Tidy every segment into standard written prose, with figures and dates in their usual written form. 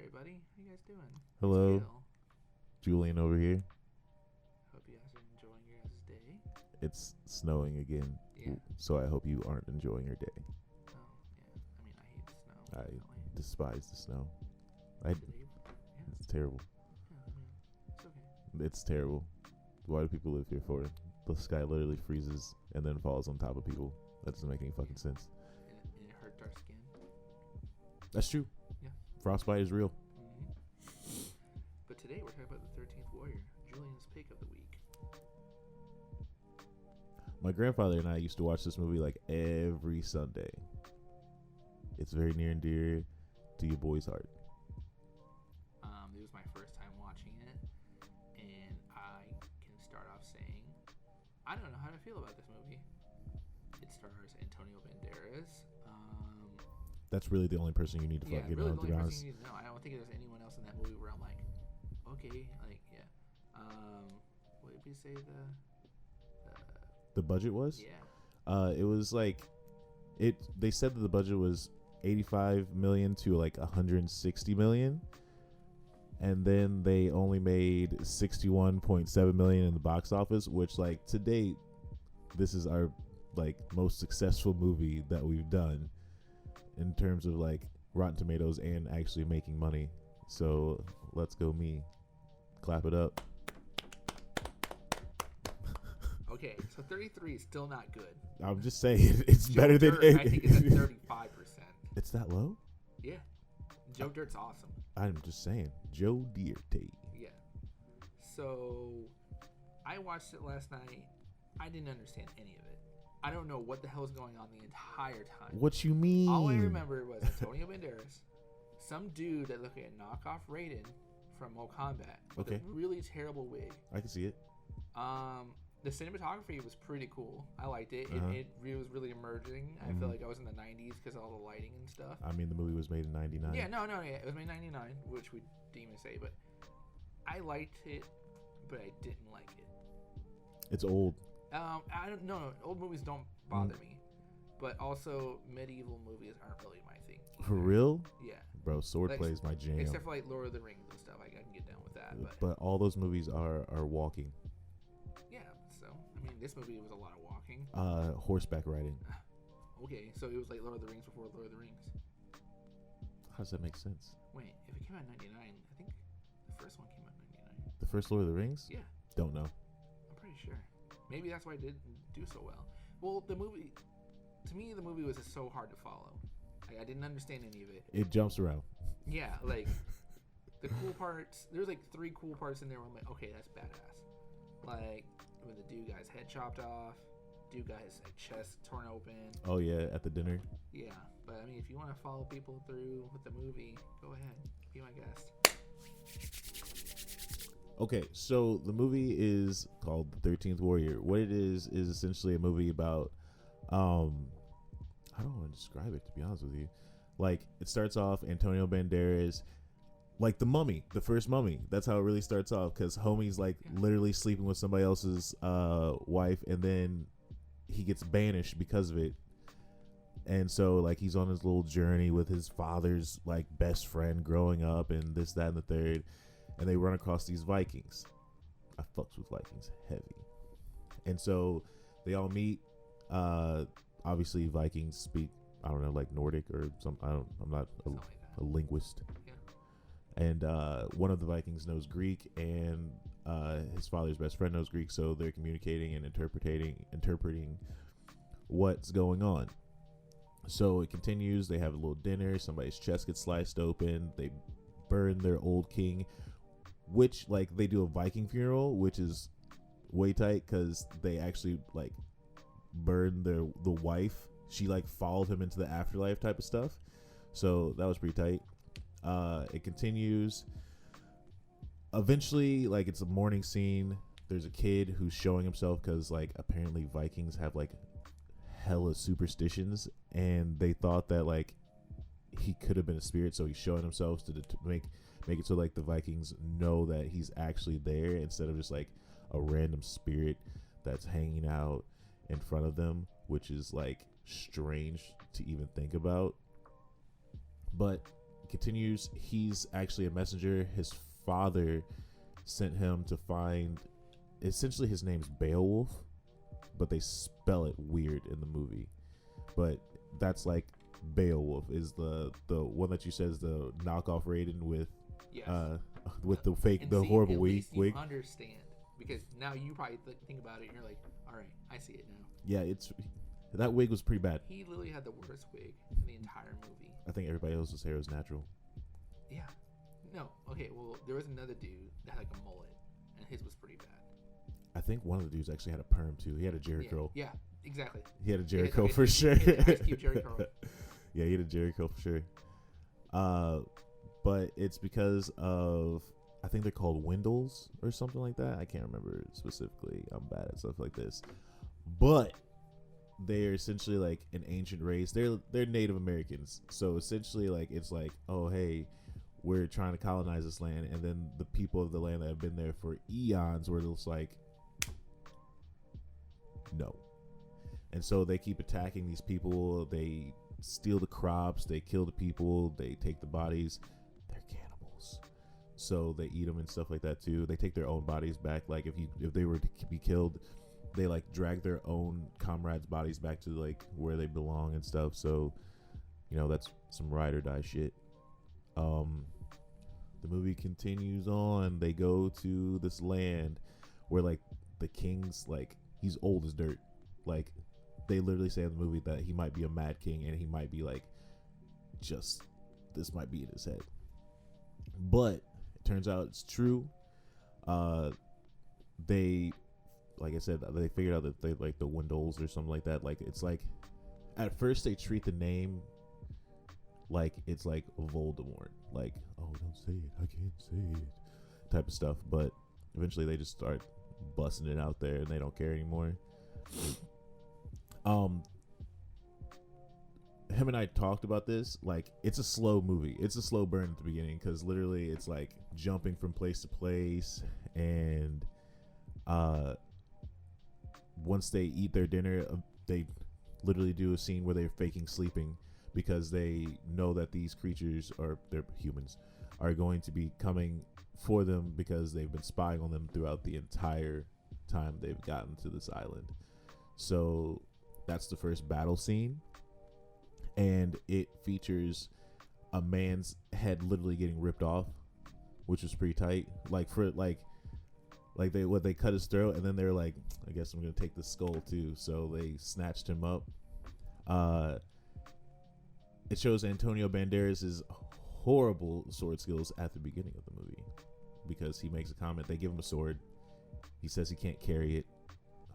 everybody. How you guys doing? Hello, It's Gil. Julian over here. Hope you guys are enjoying your guys' day. It's snowing again, Yeah. so I hope you aren't enjoying your day. Oh, yeah. I mean, I hate the snow. I Definitely. despise the snow. Today, yeah. It's terrible. Yeah, I mean, it's okay. It's terrible. Why do people live here for? The sky literally freezes and then falls on top of people. That doesn't make any fucking sense. And it hurts our skin. That's true. Yeah. Frostbite is real. Mm-hmm. But today we're talking about the 13th Warrior, Julian's pick of the week. My grandfather and I used to watch this movie like every Sunday. It's very near and dear to your boy's heart. This was my first time watching it, and I can start off saying I don't know how to feel about this movie. It stars Antonio Banderas. That's really the only person you need to fucking really know, the to be only person honest. you need to know. I don't think there's anyone else in that movie where I'm like, okay, like, yeah. What did we say The budget was? Yeah. It was like they said that the budget was 85 million to like 160 million, and then they only made 61.7 million in the box office, which, like, to date, this is our like most successful movie that we've done in terms of like Rotten Tomatoes and actually making money. So let's go me. Clap it up. Okay, so 33 is still not good. I'm just saying, it's Joe better Dirt, than I think it's at 35%. It's that low? Yeah. Joe Dirt's awesome. I'm just saying, Joe Dirt. Yeah. So I watched it last night. I didn't understand any of it. I don't know what the hell is going on the entire time. What you mean? All I remember was Antonio Banderas, some dude that looked like a knockoff Raiden from Mortal Kombat with a really terrible wig. I can see it. The cinematography was pretty cool. I liked it. It was really emerging. I feel like I was in the 90s because of all the lighting and stuff. I mean, the movie was made in 99. Yeah, it was made in 99, which we didn't even say, but I liked it, but I didn't like it. It's old. I don't know. Old movies don't bother me, but also medieval movies aren't really my thing either. For real? Yeah. Bro, swordplay is my jam. Except for like Lord of the Rings and stuff, I can get down with that. But all those movies are walking. Yeah, so I mean, this movie was a lot of walking. Horseback riding. Okay, so it was like Lord of the Rings before Lord of the Rings. How does that make sense? Wait, if it came out in 99, I think the first one came out in 99. The first Lord of the Rings? Yeah. Don't know. I'm pretty sure. Maybe that's why it didn't do so well. Well, the movie, to me, the movie was just so hard to follow. I didn't understand any of it. It jumps around. Yeah, like, the cool parts, there's like 3 cool parts in there where I'm like, okay, that's badass. Like, when the dude got his head chopped off, dude got his like, chest torn open. Oh, yeah, at the dinner. Yeah, but I mean, if you want to follow people through with the movie, go ahead. Be my guest. Okay, so the movie is called The 13th Warrior. What it is essentially a movie about, I don't want to describe it, to be honest with you. Like, it starts off Antonio Banderas, like the Mummy, the first Mummy. That's how it really starts off, because homie's like literally sleeping with somebody else's wife, and then he gets banished because of it. And so, like, he's on his little journey with his father's like best friend growing up, and this, that, and the third. And they run across these Vikings. I fucks with Vikings heavy. And so they all meet. Obviously Vikings speak, I don't know, like Nordic or some, I'm not a linguist. Yeah. And one of the Vikings knows Greek, and his father's best friend knows Greek, so they're communicating and interpreting what's going on. So it continues. They have a little dinner. Somebody's chest gets sliced open. They burn their old king, which, like, they do a Viking funeral, which is way tight because they actually like burn the wife. She like followed him into the afterlife type of stuff. So that was pretty tight. It continues. Eventually, like, it's a morning scene. There's a kid who's showing himself because, like, apparently Vikings have like hella superstitions, and they thought that like he could have been a spirit, so he's showing himself to make it so like the Vikings know that he's actually there instead of just like a random spirit that's hanging out in front of them, which is like strange to even think about. But continues. He's actually a messenger. His father sent him to find. Essentially, his name's Beowulf, but they spell it weird in the movie. But that's like Beowulf is the one that you said is the knockoff Raiden with with the fake horrible wig. You understand, because now you probably think about it and you're like, all right, I see it now. Yeah, that wig was pretty bad. He literally had the worst wig in the entire movie. I think everybody else's hair was natural. Yeah. No. Okay. Well, there was another dude that had like a mullet, and his was pretty bad. I think one of the dudes actually had a perm too. He had a Jerry curl. Yeah. Exactly. He had a Jerry curl for sure. Jerry curl. Yeah, he had a Jerry curl for sure. But it's because of, I think they're called Wendels or something like that. I can't remember specifically. I'm bad at stuff like this. But they're essentially like an ancient race. They're Native Americans. So essentially, like, it's like, oh hey, we're trying to colonize this land, and then the people of the land that have been there for eons were just like, no. And so they keep attacking these people. They steal the crops. They kill the people. They take the bodies. They're cannibals. So they eat them and stuff like that too. They take their own bodies back. Like if they were to be killed, they like drag their own comrades' bodies back to like where they belong and stuff. So, you know, that's some ride or die shit. The movie continues on. They go to this land where like the king's like, he's old as dirt. Like, they literally say in the movie that he might be a mad king and he might be like, just, this might be in his head. But it turns out it's true. They, like I said, they figured out that they like the Wendels or something like that. Like, it's like, at first they treat the name like it's like Voldemort. Like, oh, don't say it, I can't say it, type of stuff. But eventually they just start busting it out there and they don't care anymore. Him and I talked about this. Like, it's a slow movie. It's a slow burn at the beginning because literally it's like jumping from place to place, and once they eat their dinner, they literally do a scene where they're faking sleeping because they know that these creatures, or they're humans, are going to be coming for them because they've been spying on them throughout the entire time they've gotten to this island. So that's the first battle scene, and it features a man's head literally getting ripped off, which was pretty tight. Like, for like they cut his throat, and then they're like, I guess I'm gonna take the skull too. So they snatched him up. It shows Antonio Banderas' horrible sword skills at the beginning of the movie because he makes a comment. They give him a sword. He says he can't carry it.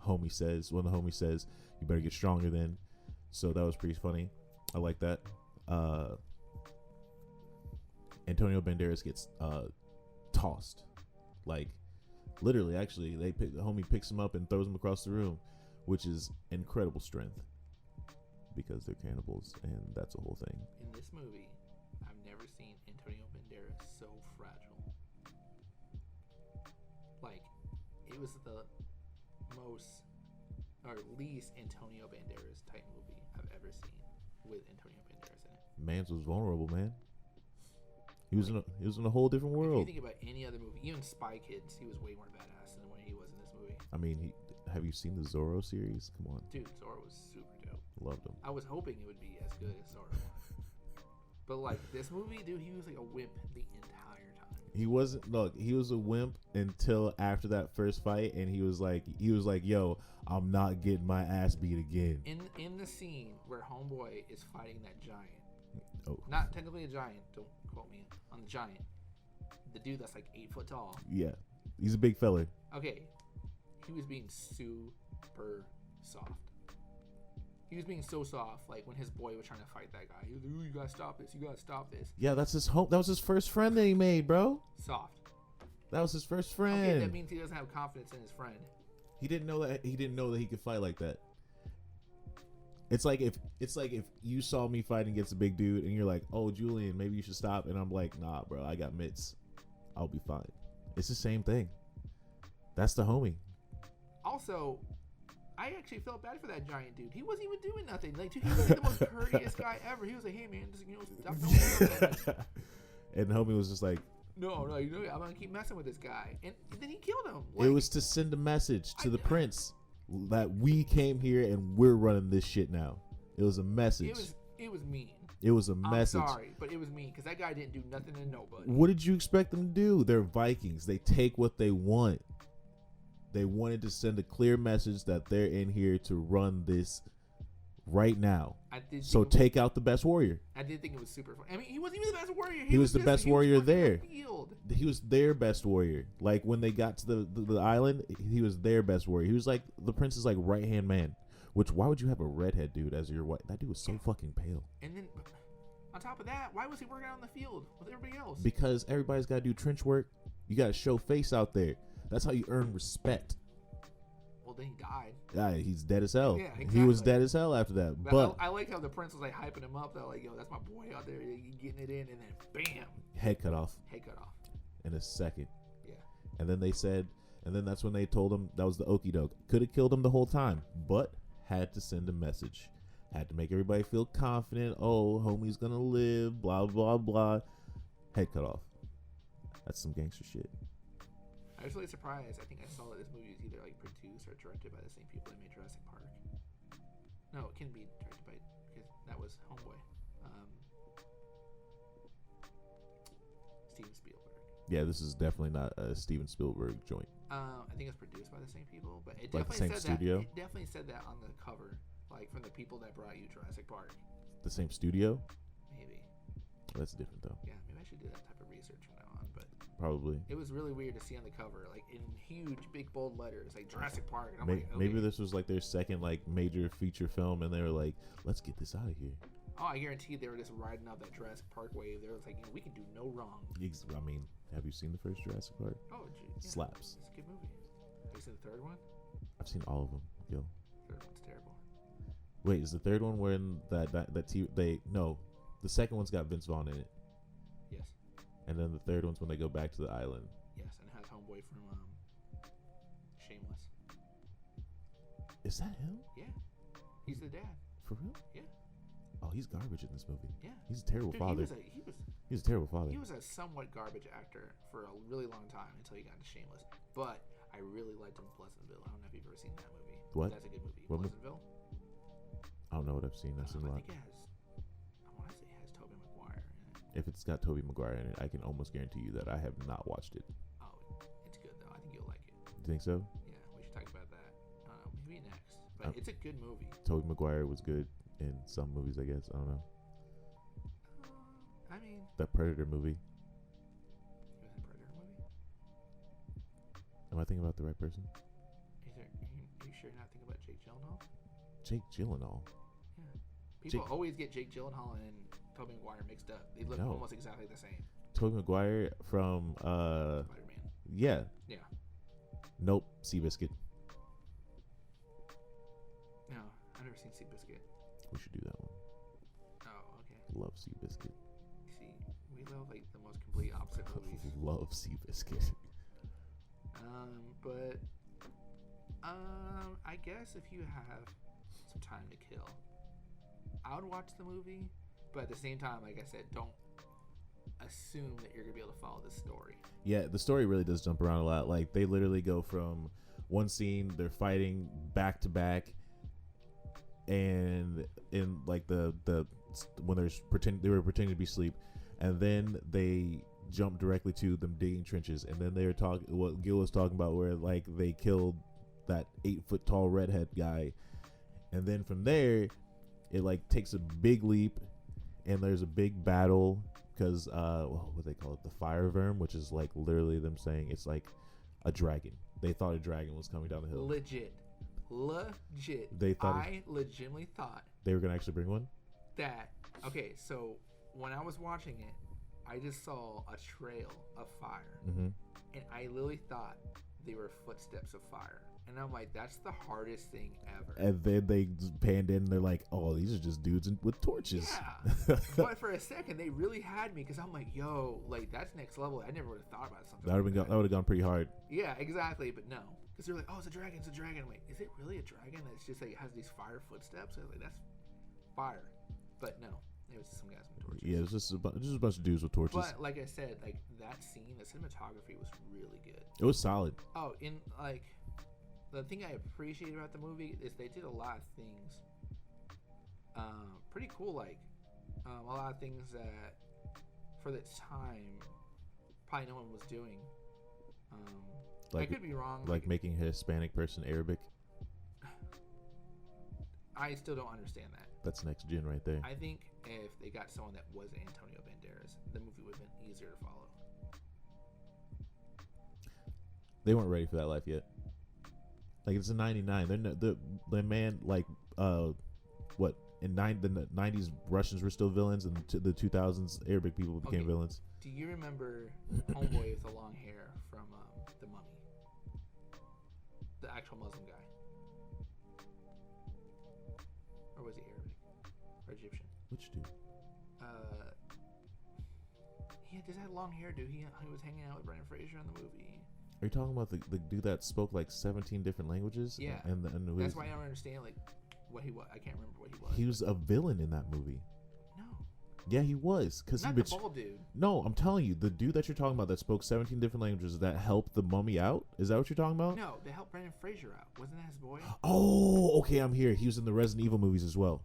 One of the homies says, you better get stronger then. So that was pretty funny. I like that. Antonio Banderas gets tossed. Like, literally, actually, the homie picks him up and throws him across the room, which is incredible strength because they're cannibals, and that's a whole thing. In this movie, I've never seen Antonio Banderas so fragile. Like, it was the most, or least Antonio Banderas type movie I've ever seen with Antonio Banderas in it. Mans was vulnerable, man. He was in a whole different world. If you think about any other movie, even Spy Kids, he was way more badass than what he was in this movie. I mean, have you seen the Zorro series? Come on, dude, Zorro was super dope. Loved him. I was hoping it would be as good as Zorro. But like this movie, dude, he was like a wimp the entire time. He wasn't. Look, he was a wimp until after that first fight, and he was like, "Yo, I'm not getting my ass beat again." In the scene where Homeboy is fighting that giant, oh, not technically a giant. Don't quote me on the giant. The dude that's like 8 foot tall. Yeah, he's a big fella. Okay, he was being super soft. He was being so soft, like when his boy was trying to fight that guy. He was like, "Ooh, you gotta stop this! You gotta stop this!" Yeah, that's his home. That was his first friend that he made, bro. Soft. That was his first friend. Okay, that means he doesn't have confidence in his friend. He didn't know that he could fight like that. It's like if you saw me fighting against a big dude and you're like, "Oh, Julian, maybe you should stop," and I'm like, "Nah, bro, I got mitts. I'll be fine." It's the same thing. That's the homie. Also, I actually felt bad for that giant dude. He wasn't even doing nothing. Like, dude, he was like the most courteous guy ever. He was like, hey, man, just, stop doing And the homie was just like, no, I'm going to keep messing with this guy. And then he killed him. Like, it was to send a message to the prince that we came here and we're running this shit now. It was a message. It was mean. It was a message. I'm sorry, but it was mean because that guy didn't do nothing to nobody. What did you expect them to do? They're Vikings. They take what they want. They wanted to send a clear message that they're in here to run this right now. So take out the best warrior. I did think it was super fun. I mean, he wasn't even the best warrior. He was the best warrior there. He was their best warrior. Like when they got to the island, he was their best warrior. He was like the prince's like right hand man. Which why would you have a redhead dude as your white? That dude was so fucking pale. And then on top of that, why was he working out in the field with everybody else? Because everybody's got to do trench work. You got to show face out there. That's how you earn respect. Well, then he died. Yeah, he's dead as hell. Yeah, exactly. He was dead as hell after that. But I like how the prince was like hyping him up. Though, like, yo, that's my boy out there getting it in, and then bam, head cut off. In a second. Yeah. And then they said, and then that's when they told him that was the okie doke. Could have killed him the whole time, but had to send a message. Had to make everybody feel confident. Oh, homie's gonna live. Blah blah blah. Head cut off. That's some gangster shit. I was really surprised. I think I saw that this movie is either like produced or directed by the same people that made Jurassic Park. No, it can be directed by because that was Homeboy. Steven Spielberg. Yeah, this is definitely not a Steven Spielberg joint. I think it's produced by the same people, but it like definitely the same said studio? that. It definitely said that on the cover, like from the people that brought you Jurassic Park. The same studio? Maybe. That's different though. Yeah, maybe I should do that type of research from now on. But probably. It was really weird to see on the cover, like in huge, big, bold letters, like Jurassic Park. And I'm Maybe, like, okay. maybe this was like their second like major feature film, and they were like, "Let's get this out of here." Oh, I guarantee they were just riding out that Jurassic Park wave. They were like, we can do no wrong. I mean, have you seen the first Jurassic Park? Oh, gee, yeah. Slaps. It's a good movie. Have you seen the third one? I've seen all of them. Yo. Third one's terrible. Wait, is the third one when the second one's got Vince Vaughn in it? Yes. And then the third one's when they go back to the island. Yes, and it has Homeboy from Shameless. Is that him? Yeah. He's the dad. For real? Yeah. Oh, he's garbage in this movie. Yeah. He's a terrible father. He's a terrible father. He was a somewhat garbage actor for a really long time until he got into Shameless. But I really liked him in Pleasantville. I don't know if you've ever seen that movie. What? That's a good movie. What Pleasantville. I don't know what I've seen. I've seen a lot. I want to say it has Tobey Maguire in it. If it's got Tobey Maguire in it, I can almost guarantee you that I have not watched it. Oh, it's good though. I think you'll like it. You think so? Yeah, we should talk about that. Maybe next. But it's a good movie. Tobey Maguire was good in some movies, I guess. I don't know. I mean, that Predator movie. He was in a Predator movie? Am I thinking about the right person? Are you sure you're not thinking about Jake Gyllenhaal? Jake Gyllenhaal. Yeah. People always get Jake Gyllenhaal and Tobey Maguire mixed up. They look almost exactly the same. Tobey Maguire from Spider-Man. Yeah. Yeah. Nope. Seabiscuit. No, I've never seen Seabiscuit. We should do that one. Oh, okay. Love Seabiscuit. See, we love like the most complete opposite movies. Love Seabiscuit. But I guess if you have some time to kill, I would watch the movie. But at the same time, like I said, don't assume that you're gonna be able to follow this story. Yeah, the story really does jump around a lot. Like they literally go from one scene they're fighting back to back, and in like the when they were pretending to be asleep, and then they jump directly to them digging trenches, and then they were talking what Gil was talking about, where like they killed that 8-foot tall redhead guy, and then from there it like takes a big leap, and there's a big battle because what they call it, the fire verm, which is like literally them saying it's like a dragon. They thought a dragon was coming down the hill. Legit. They thought I legitimately thought they were gonna actually bring one. Okay, so when I was watching it, I just saw a trail of fire, and I literally thought they were footsteps of fire. And I'm like, that's the hardest thing ever. And then they panned in, and they're like, oh, these are just dudes with torches. Yeah. But for a second, they really had me, because I'm like, yo, like, that's next level. I never would have thought about something That would have gone pretty hard. Yeah, exactly. But no, Because they're like, oh, it's a dragon, it's a dragon. I'm like, is it really a dragon that's just like, it has these fire footsteps? I was like, that's fire. But no, it was just some guys with torches. Yeah, it was just a bunch of dudes with torches. But like I said, like that scene, the cinematography was really good. It was solid. Oh, in like, the thing I appreciate about the movie is they did a lot of things pretty cool. Like, a lot of things that for the time probably no one was doing. Like, I could be wrong. Like making a Hispanic person Arabic. I still don't understand that. That's next gen right there. I think if they got someone that wasn't Antonio Banderas, the movie would have been easier to follow. They weren't ready for that life yet. Like, it's a 99. They're no, the man, like, what, in the 90s Russians were still villains, and the 2000s Arabic people became villains. Do you remember Homeboy with the long hair from The Mummy? The actual Muslim guy. Or was he Arabic? Or Egyptian? Which dude? He just had long hair, dude. He was hanging out with Brendan Fraser in the movie. Are you talking about the dude that spoke like 17 different languages? Yeah. And that's why I don't understand like what he was. I can't remember what he was. He was a villain in that movie. No. Yeah, he was. Not the bald dude. No, I'm telling you, the dude that you're talking about that spoke 17 different languages that helped the mummy out. Is that what you're talking about? No, they helped Brendan Fraser out. Wasn't that his boy? Oh, okay, I'm here. He was in the Resident Evil movies as well.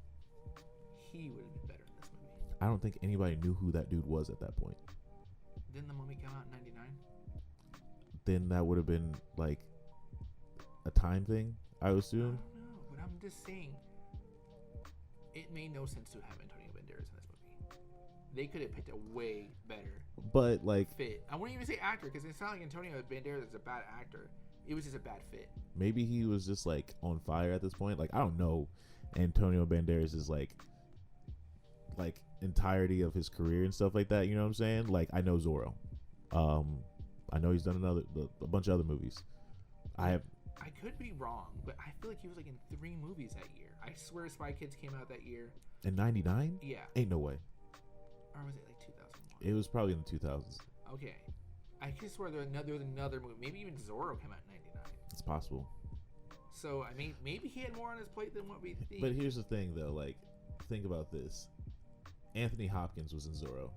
He would have been better in this movie. I don't think anybody knew who that dude was at that point. Didn't The Mummy come out in 99? Then that would have been like a time thing, I would assume. I don't know, but I'm just saying it made no sense to have Antonio Banderas in this movie. They could have picked a way better fit. I wouldn't even say actor, because it's not like Antonio Banderas is a bad actor. It was just a bad fit. Maybe he was just like on fire at this point. Like, I don't know. Antonio Banderas is like entirety of his career and stuff like that. You know what I'm saying? Like, I know Zorro. I know he's done a bunch of other movies. I could be wrong, but I feel like he was like in 3 movies that year. I swear Spy Kids came out that year. In 99? Yeah. Ain't no way. Or was it like 2001? It was probably in the 2000s. Okay. I could swear there was another movie. Maybe even Zorro came out in 99. It's possible. So, I mean, maybe he had more on his plate than what we think. But here's the thing, though. Like, think about this. Anthony Hopkins was in Zorro.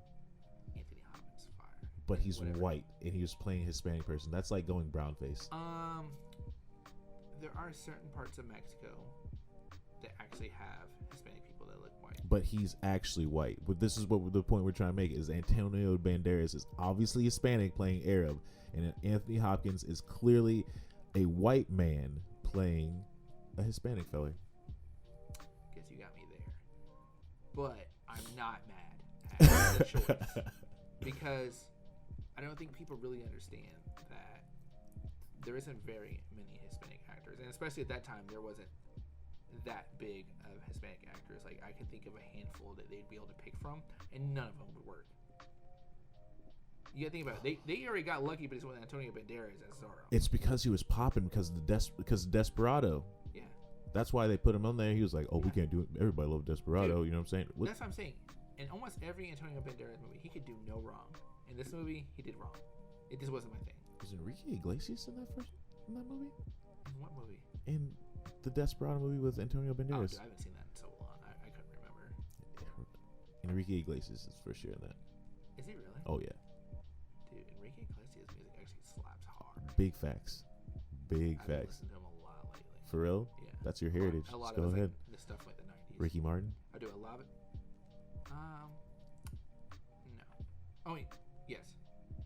Anthony Hopkins, fire. But he's white, and he was playing a Hispanic person. That's like going brown face. There are certain parts of Mexico that actually have Hispanic people that look white. But he's actually white. But this is what the point we're trying to make is Antonio Banderas is obviously Hispanic playing Arab, and Anthony Hopkins is clearly a white man playing a Hispanic fella. Guess you got me there. But I'm not mad at the choice, because I don't think people really understand that there isn't very many Hispanic actors, and especially at that time there wasn't that big of Hispanic actors. Like, I can think of a handful that they'd be able to pick from, and none of them would work. You gotta think about it. They already got lucky, but it's with Antonio Banderas as Zorro. It's because he was popping because of Desperado. Yeah. That's why they put him on there. He was like, we can't do it. Everybody loved Desperado. Dude, you know what I'm saying? That's what I'm saying. In almost every Antonio Banderas movie, he could do no wrong. In this movie, he did wrong. It just wasn't my thing. Was Enrique Iglesias in that movie? In what movie? In the Desperado movie with Antonio Banderas. Oh, dude, I haven't seen that in so long. I couldn't remember. Enrique Iglesias is for sure in that. Is he really? Oh, yeah. Dude, Enrique Iglesias' music actually slaps hard. Big facts. I've listened to him a lot lately. For real? Yeah. That's your heritage. A lot Just go ahead. Like the stuff like the 90s. Ricky Martin? I do a lot of it. No. Oh, wait. Yes.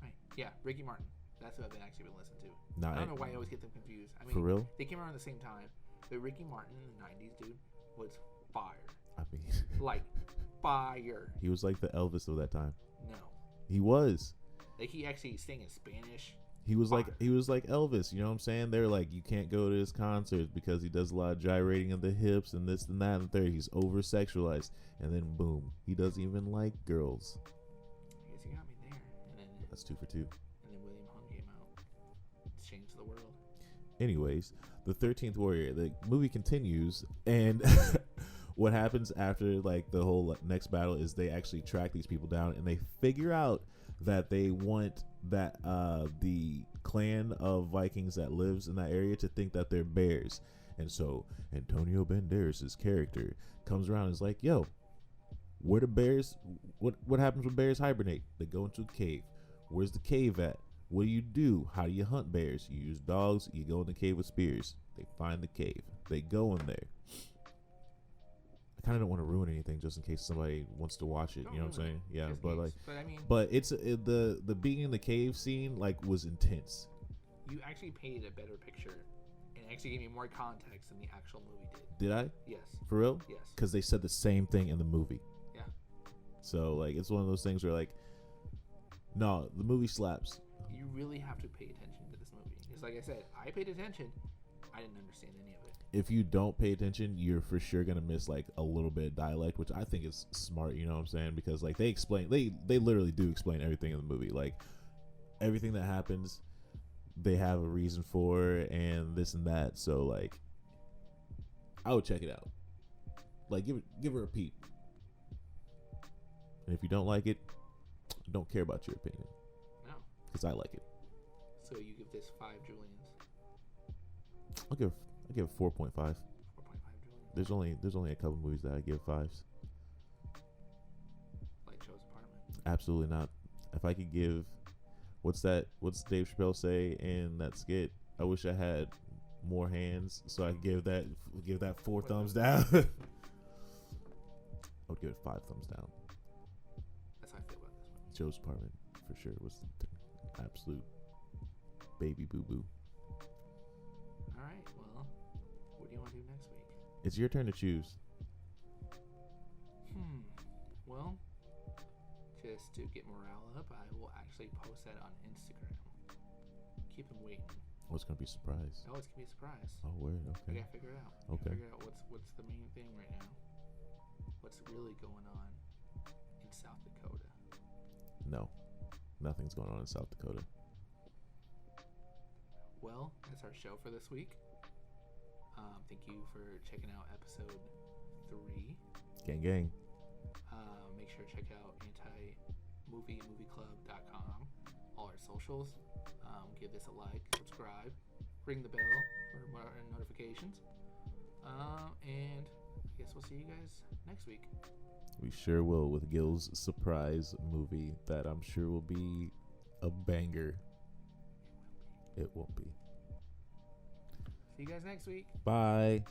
Right. Yeah, Ricky Martin. That's what I've actually been listening to. I don't know why I always get them confused. I mean, for real? They came around at the same time. But Ricky Martin in the 90s, dude, was fire. I mean, like, fire. He was like the Elvis of that time. No. He was. Like, he actually sang in Spanish. He was like Elvis, you know what I'm saying? They're like, you can't go to his concerts because he does a lot of gyrating of the hips and this and that and the third. He's over sexualized, and then boom, he doesn't even like girls. I guess you got me there. And then that's 2 for 2. And then William Hung came out, changed the world. Anyways, the 13th Warrior. The movie continues, and what happens after like the whole next battle is they actually track these people down, and they figure out that they want that the clan of Vikings that lives in that area to think that they're bears. And so Antonio Banderas' character comes around and is like, yo, where the bears, what happens when bears hibernate? They go into a cave. Where's the cave at? What do? How do you hunt bears? You use dogs. You go in the cave with spears. They find the cave. They go in there. I kind of don't want to ruin anything just in case somebody wants to watch it. You know what I'm saying? Yeah, but like, but it's the being in the cave scene like was intense. You actually painted a better picture and actually gave me more context than the actual movie did. Did I? Yes. For real? Yes. Because they said the same thing in the movie. Yeah. So like, it's one of those things where like, no, the movie slaps. You really have to pay attention to this movie. Because like I said, I paid attention. I didn't understand any of it. If you don't pay attention, you're for sure gonna miss like a little bit of dialect, which I think is smart. You know what I'm saying? Because like they explain, they literally do explain everything in the movie. Like everything that happens, they have a reason for, and this and that. So like, I would check it out. Like give her a peep. And if you don't like it, I don't care about your opinion. No. Because I like it. So you give this 5 Julians. I'll give it 4.5. 4.5 Julians. There's only a couple movies that I give 5s. Like Joe's Apartment. Absolutely not. If I could give, what's Dave Chappelle say in that skit? I wish I had more hands so I could give that 4 thumbs down. I would give it 5 thumbs down. That's how I feel about this one. Joe's Apartment for sure was the absolute baby boo boo. All right. Well, what do you want to do next week? It's your turn to choose. Well, just to get morale up, I will actually post that on Instagram. Keep them waiting. Oh, it's gonna be a surprise. Oh, it's gonna be a surprise. Oh, word. Okay. I gotta figure it out. Okay. Figure out what's the main thing right now. What's really going on in South Dakota? No, nothing's going on in South Dakota. Well, that's our show for this week. Thank you for checking out episode 3. Gang. Make sure to check out anti-movieclub.com, all our socials. Give this a like, subscribe, ring the bell for more notifications. And I guess we'll see you guys next week. We sure will, with Gil's surprise movie that I'm sure will be a banger. It won't be. See you guys next week. Bye.